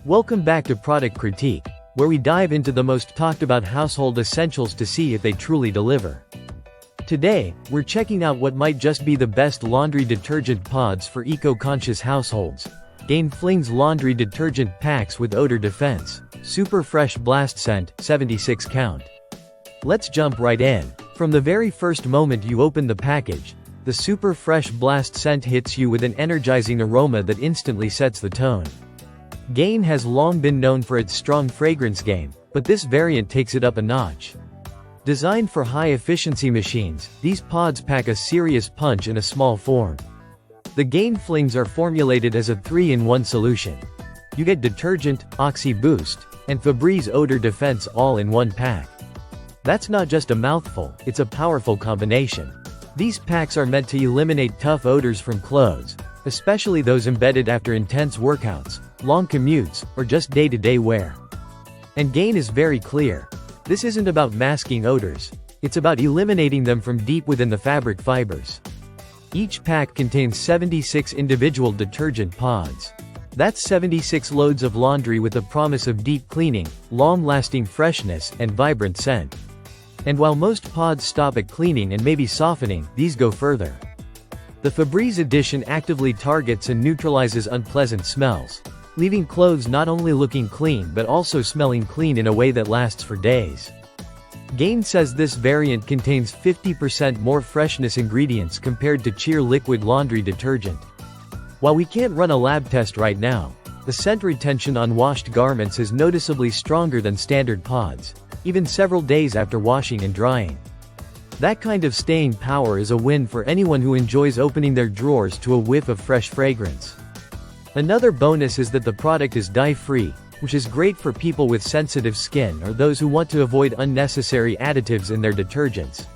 Welcome back to Product Critique, where we dive into the most talked about household essentials to see if they truly deliver. Today, we're checking out what might just be the best laundry detergent pods for eco-conscious households. Gain Flings laundry detergent packs with odor defense. Super fresh blast scent, 76 count. Let's jump right in. From the very first moment you open the package, the super fresh blast scent hits you with an energizing aroma that instantly sets the tone. Gain has long been known for its strong fragrance game, but this variant takes it up a notch. Designed for high-efficiency machines, these pods pack a serious punch in a small form. The Gain Flings are formulated as a 3-in-1 solution. You get detergent, Oxy Boost, and Febreze odor defense all in one pack. That's not just a mouthful, it's a powerful combination. These packs are meant to eliminate tough odors from clothes, especially those embedded after intense workouts, long commutes, or just day-to-day wear. And Gain is very clear. This isn't about masking odors. It's about eliminating them from deep within the fabric fibers. Each pack contains 76 individual detergent pods. That's 76 loads of laundry with the promise of deep cleaning, long-lasting freshness, and vibrant scent. And while most pods stop at cleaning and maybe softening, these go further. The Febreze edition actively targets and neutralizes unpleasant smells, leaving clothes not only looking clean but also smelling clean in a way that lasts for days. Gain says this variant contains 50% more freshness ingredients compared to Cheer liquid laundry detergent. While we can't run a lab test right now, the scent retention on washed garments is noticeably stronger than standard pods, even several days after washing and drying. That kind of staying power is a win for anyone who enjoys opening their drawers to a whiff of fresh fragrance. Another bonus is that the product is dye-free, which is great for people with sensitive skin or those who want to avoid unnecessary additives in their detergents.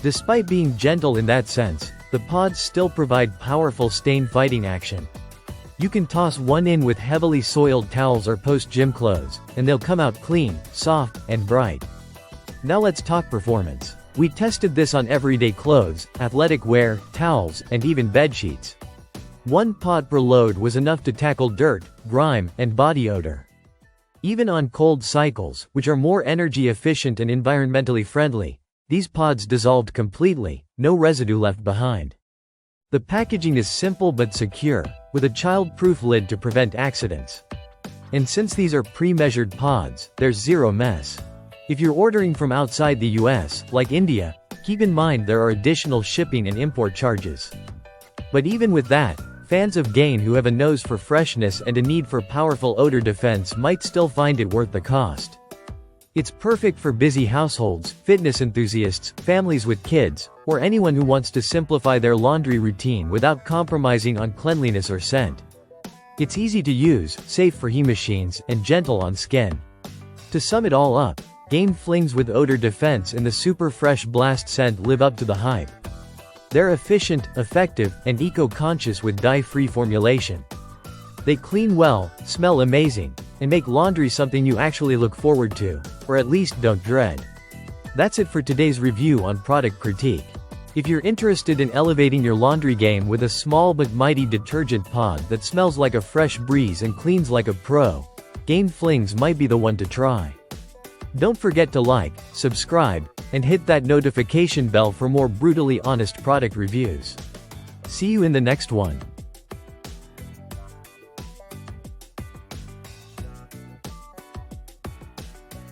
Despite being gentle in that sense, the pods still provide powerful stain-fighting action. You can toss one in with heavily soiled towels or post-gym clothes, and they'll come out clean, soft, and bright. Now let's talk performance. We tested this on everyday clothes, athletic wear, towels, and even bedsheets. One pod per load was enough to tackle dirt, grime, and body odor. Even on cold cycles, which are more energy efficient and environmentally friendly, these pods dissolved completely, no residue left behind. The packaging is simple but secure, with a child-proof lid to prevent accidents. And since these are pre-measured pods, there's zero mess. If you're ordering from outside the US, like India, keep in mind there are additional shipping and import charges. But even with that, fans of Gain who have a nose for freshness and a need for powerful odor defense might still find it worth the cost. It's perfect for busy households, fitness enthusiasts, families with kids, or anyone who wants to simplify their laundry routine without compromising on cleanliness or scent. It's easy to use, safe for machines, and gentle on skin. To sum it all up, Gain Flings with odor defense and the super fresh blast scent live up to the hype. They're efficient, effective, and eco-conscious with dye-free formulation. They clean well, smell amazing, and make laundry something you actually look forward to, or at least don't dread. That's it for today's review on Product Critique. If you're interested in elevating your laundry game with a small but mighty detergent pod that smells like a fresh breeze and cleans like a pro, Gain Flings might be the one to try. Don't forget to like, subscribe, and hit that notification bell for more brutally honest product reviews. See you in the next one.